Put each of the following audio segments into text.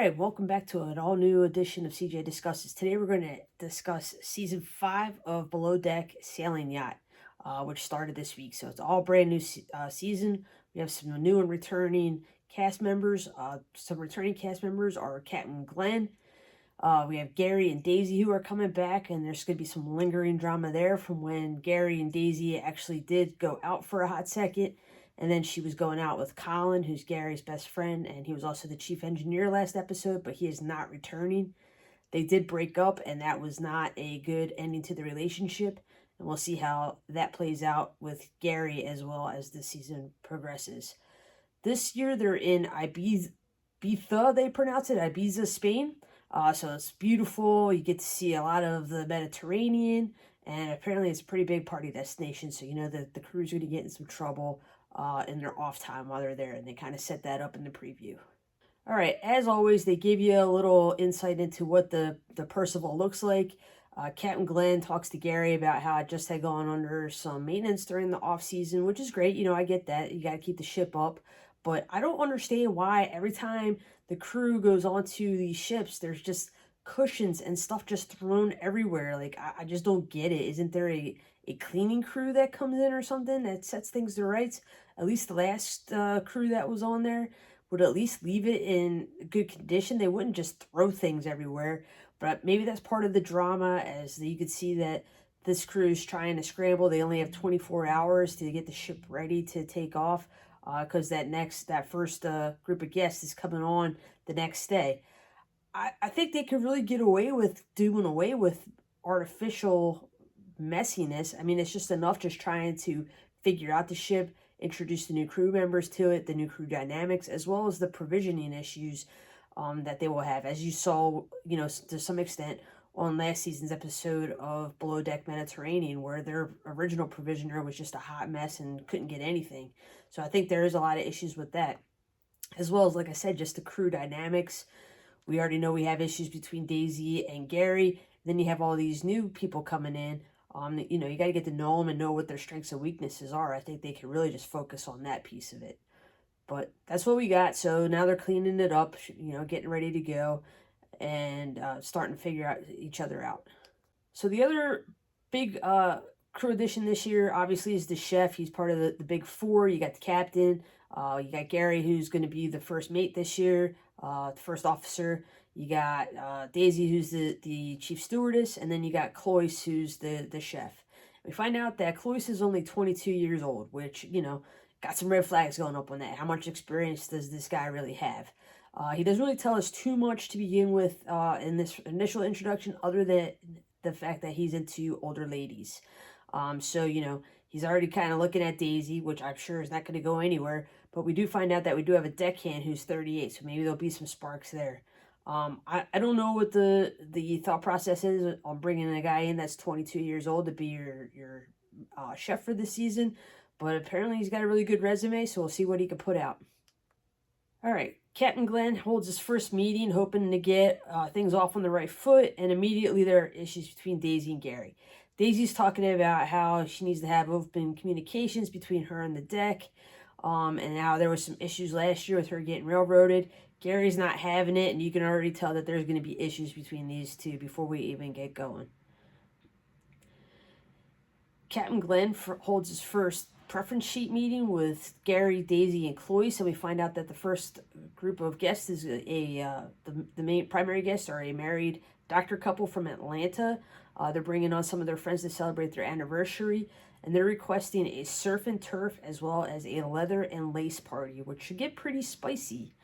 right, welcome back to an all new edition of CJ Discusses. Today we're going to discuss season 5 of Below Deck Sailing Yacht, which started this week. So it's all brand new season. We have some new and returning cast members. Some returning cast members are Captain Glenn. We have Gary and Daisy who are coming back, and there's going to be some lingering drama there from when Gary and Daisy actually did go out for a hot second. And then she was going out with Colin, who's Gary's best friend, and he was also the chief engineer last episode, but he is not returning. They did break up, and that was not a good ending to the relationship. And we'll see how that plays out with Gary as well as the season progresses. This year they're in Ibiza, they pronounce it, Ibiza, Spain. So it's beautiful. You get to see a lot of the Mediterranean, and apparently it's a pretty big party destination. So you know that the crew's going to get in some trouble in their off time while they're there, and they kind of set that up in the preview. All right, as always, they give you a little insight into what the Percival looks like. Captain Glenn talks to Gary about how it just had gone under some maintenance during the off season, which is great. You know, I get that. You got to keep the ship up. But I don't understand why every time the crew goes onto these ships, there's just cushions and stuff just thrown everywhere. Like, I just don't get it. Isn't there a cleaning crew that comes in or something that sets things to rights? At least the last crew that was on there would at least leave it in good condition. They wouldn't just throw things everywhere. But maybe that's part of the drama, as you could see that this crew is trying to scramble. They only have 24 hours to get the ship ready to take off, because that first group of guests is coming on the next day. I think they could really get away with doing away with artificial messiness. I mean, it's just enough just trying to figure out the ship, introduce the new crew members to it, the new crew dynamics, as well as the provisioning issues that they will have. As you saw, you know, to some extent on last season's episode of Below Deck Mediterranean, where their original provisioner was just a hot mess and couldn't get anything. So I think there is a lot of issues with that. As well as, like I said, just the crew dynamics. We already know we have issues between Daisy and Gary. Then you have all these new people coming in. You know, you got to get to know them and know what their strengths and weaknesses are. I think they can really just focus on that piece of it. But that's what we got. So now they're cleaning it up, you know, getting ready to go and starting to figure out each other out. So the other big crew addition this year, obviously, is the chef. He's part of the big four. You got the captain. You got Gary, who's going to be the first mate this year, the first officer. You got Daisy, who's the chief stewardess, and then you got Cloyce, who's the chef. We find out that Cloyce is only 22 years old, which, you know, got some red flags going up on that. How much experience does this guy really have? He doesn't really tell us too much to begin with in this initial introduction, other than the fact that he's into older ladies. So, you know, he's already kind of looking at Daisy, which I'm sure is not going to go anywhere. But we do find out that we do have a deckhand who's 38, so maybe there'll be some sparks there. I don't know what the thought process is on bringing a guy in that's 22 years old to be your chef for the season, but apparently he's got a really good resume, so we'll see what he can put out. All right, Captain Glenn holds his first meeting, hoping to get things off on the right foot, and immediately there are issues between Daisy and Gary. Daisy's talking about how she needs to have open communications between her and the deck, and how there was some issues last year with her getting railroaded. Gary's not having it, and you can already tell that there's going to be issues between these two before we even get going. Captain Glenn holds his first preference sheet meeting with Gary, Daisy, and Cloyce, and we find out that the first group of guests is the main primary guests are a married doctor couple from Atlanta. They're bringing on some of their friends to celebrate their anniversary, and they're requesting a surf and turf as well as a leather and lace party, which should get pretty spicy.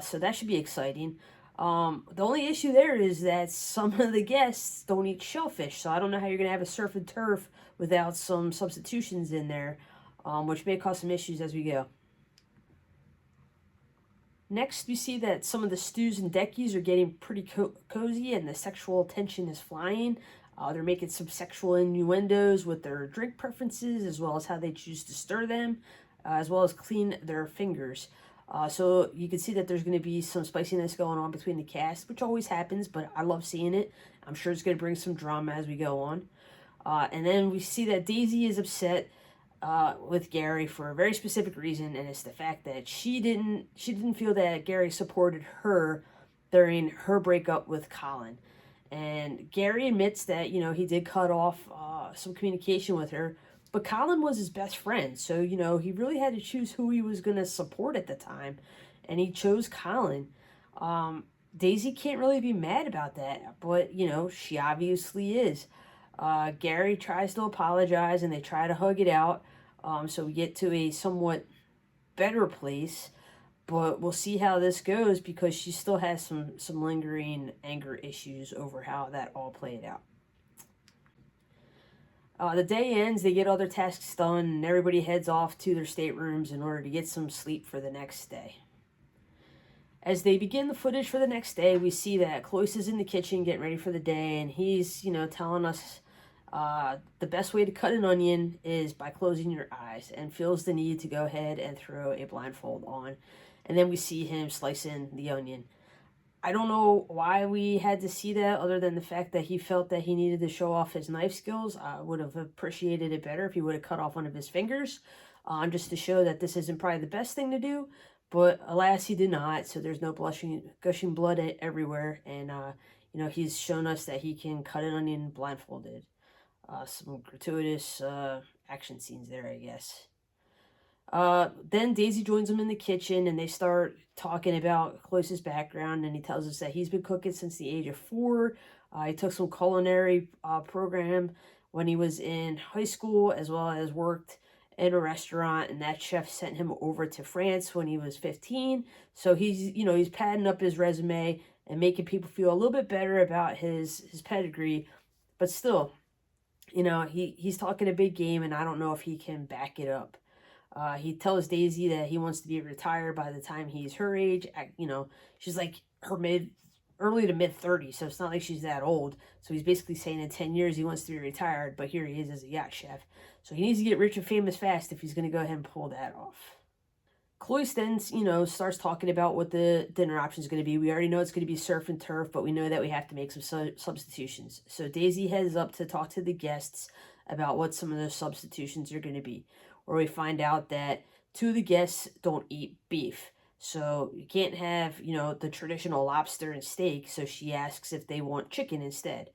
So that should be exciting. The only issue there is that some of the guests don't eat shellfish, so I don't know how you're going to have a surf and turf without some substitutions in there, which may cause some issues as we go. Next, we see that some of the stews and deckies are getting pretty cozy, and the sexual tension is flying. They're making some sexual innuendos with their drink preferences, as well as how they choose to stir them, as well as clean their fingers. So you can see that there's going to be some spiciness going on between the cast, which always happens, but I love seeing it. I'm sure it's going to bring some drama as we go on. And then we see that Daisy is upset with Gary for a very specific reason, and it's the fact that she didn't feel that Gary supported her during her breakup with Colin. And Gary admits that, he did cut off some communication with her, but Colin was his best friend. So, he really had to choose who he was going to support at the time. And he chose Colin. Daisy can't really be mad about that, but, she obviously is. Gary tries to apologize and they try to hug it out. So we get to a somewhat better place, but we'll see how this goes because she still has some lingering anger issues over how that all played out. The day ends, they get all their tasks done, and everybody heads off to their staterooms in order to get some sleep for the next day. As they begin the footage for the next day, we see that Cloyce is in the kitchen getting ready for the day, and he's, telling us the best way to cut an onion is by closing your eyes, and feels the need to go ahead and throw a blindfold on. And then we see him slicing the onion. I don't know why we had to see that other than the fact that he felt that he needed to show off his knife skills. I would have appreciated it better if he would have cut off one of his fingers, just to show that this isn't probably the best thing to do. But alas, he did not, so there's no gushing blood everywhere. And, he's shown us that he can cut an onion blindfolded. Some gratuitous action scenes there, I guess. Then Daisy joins him in the kitchen and they start talking about Cloyce's background, and he tells us that he's been cooking since the age of 4. He took some culinary program when he was in high school, as well as worked in a restaurant, and that chef sent him over to France when he was 15. So he's padding up his resume and making people feel a little bit better about his pedigree, but still, he's talking a big game, and I don't know if he can back it up. He tells Daisy that he wants to be retired by the time he's her age. She's like early to mid 30s, so it's not like she's that old. So he's basically saying in 10 years he wants to be retired, but here he is as a yacht chef. So he needs to get rich and famous fast if he's going to go ahead and pull that off. Cloyce then, starts talking about what the dinner option is going to be. We already know it's going to be surf and turf, but we know that we have to make some substitutions. So Daisy heads up to talk to the guests about what some of those substitutions are going to be. Where we find out that 2 of the guests don't eat beef. So you can't have, the traditional lobster and steak. So she asks if they want chicken instead.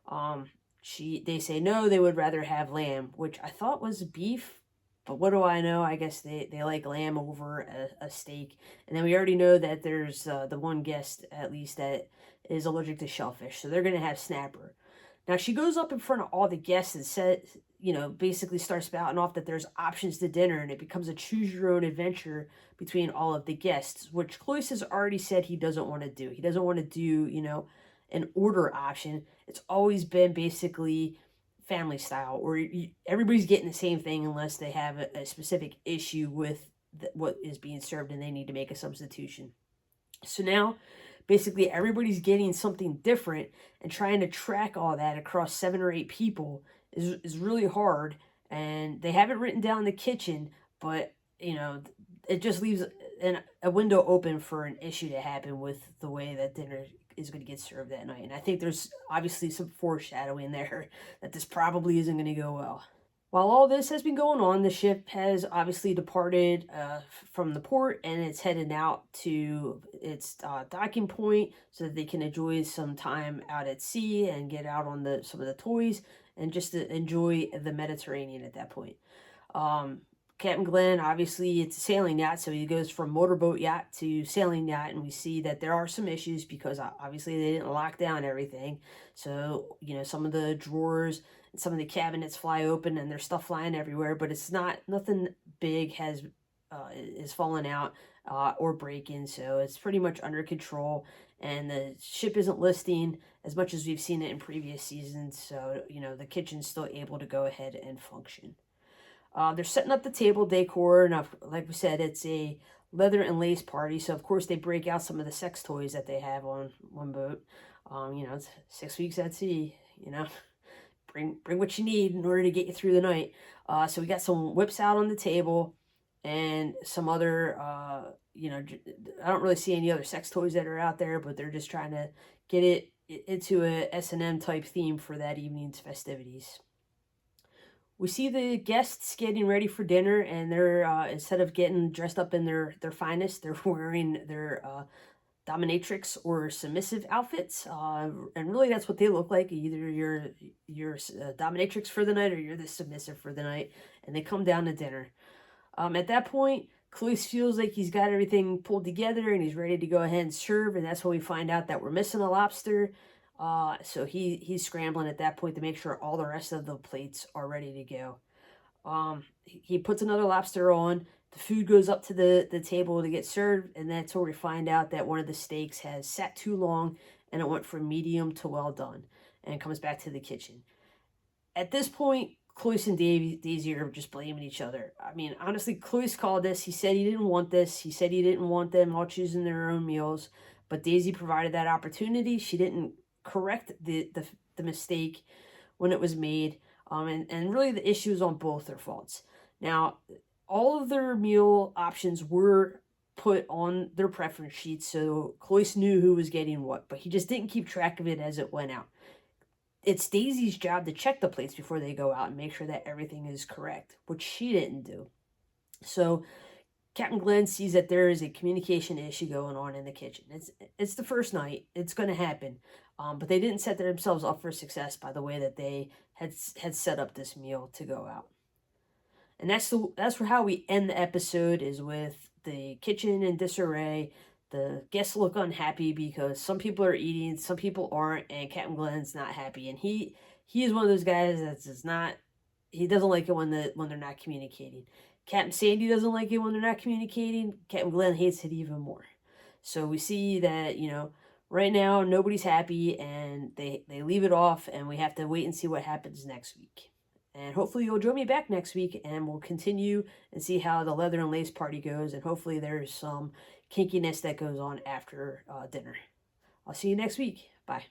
They say no, they would rather have lamb, which I thought was beef. But what do I know? I guess they like lamb over a steak. And then we already know that there's the one guest, at least, that is allergic to shellfish. So they're going to have snapper. Now, she goes up in front of all the guests and says, basically starts spouting off that there's options to dinner, and it becomes a choose-your-own adventure between all of the guests, which Cloyce has already said he doesn't want to do. He doesn't want to do, an order option. It's always been basically family style, or everybody's getting the same thing unless they have a specific issue with what is being served and they need to make a substitution. So now, basically, everybody's getting something different, and trying to track all that across 7 or 8 people is really hard. And they have it written down in the kitchen, but, it just leaves a window open for an issue to happen with the way that dinner is going to get served that night. And I think there's obviously some foreshadowing there that this probably isn't going to go well. While all this has been going on, the ship has obviously departed from the port, and it's headed out to its docking point so that they can enjoy some time out at sea and get out on some of the toys and just to enjoy the Mediterranean at that point. Captain Glenn, obviously, it's a sailing yacht, so he goes from motorboat yacht to sailing yacht, and we see that there are some issues because obviously they didn't lock down everything. So, some of the drawers and some of the cabinets fly open and there's stuff flying everywhere, but it's nothing big is falling out or breaking, so it's pretty much under control, and the ship isn't listing as much as we've seen it in previous seasons, so, the kitchen's still able to go ahead and function. They're setting up the table decor, and like we said, it's a leather and lace party. So, of course, they break out some of the sex toys that they have on one boat. It's 6 weeks at sea, Bring what you need in order to get you through the night. So we got some whips out on the table and some other, I don't really see any other sex toys that are out there, but they're just trying to get it into a S&M type theme for that evening's festivities. We see the guests getting ready for dinner, and they're instead of getting dressed up in their finest, they're wearing their dominatrix or submissive outfits, and really that's what they look like. Either you're a dominatrix for the night or you're the submissive for the night, and they come down to dinner. At that point, Khalees feels like he's got everything pulled together and he's ready to go ahead and serve, and that's when we find out that we're missing a lobster. So he's scrambling at that point to make sure all the rest of the plates are ready to go. He puts another lobster on. The food goes up to the table to get served, and that's where we find out that one of the steaks has sat too long and it went from medium to well done, and it comes back to the kitchen. At this point, Cloyce and Daisy are just blaming each other. I mean, honestly, Cloyce called this. He said he didn't want this. He said he didn't want them all choosing their own meals, but Daisy provided that opportunity. She didn't correct the mistake when it was made. And really the issue is on both their faults. Now, all of their meal options were put on their preference sheets, so Cloyce knew who was getting what, but he just didn't keep track of it as it went out. It's Daisy's job to check the plates before they go out and make sure that everything is correct, which she didn't do. So Captain Glenn sees that there is a communication issue going on in the kitchen. It's the first night. It's going to happen. But they didn't set themselves up for success by the way that they had set up this meal to go out. And that's how we end the episode, is with the kitchen in disarray. The guests look unhappy because some people are eating, some people aren't, and Captain Glenn's not happy. And he is one of those guys that's not. He doesn't like it when they're not communicating. Captain Sandy doesn't like it when they're not communicating. Captain Glenn hates it even more. So we see that, right now nobody's happy, and they leave it off, and we have to wait and see what happens next week. And hopefully you'll join me back next week, and we'll continue and see how the leather and lace party goes, and hopefully there's some kinkiness that goes on after dinner. I'll see you next week. Bye.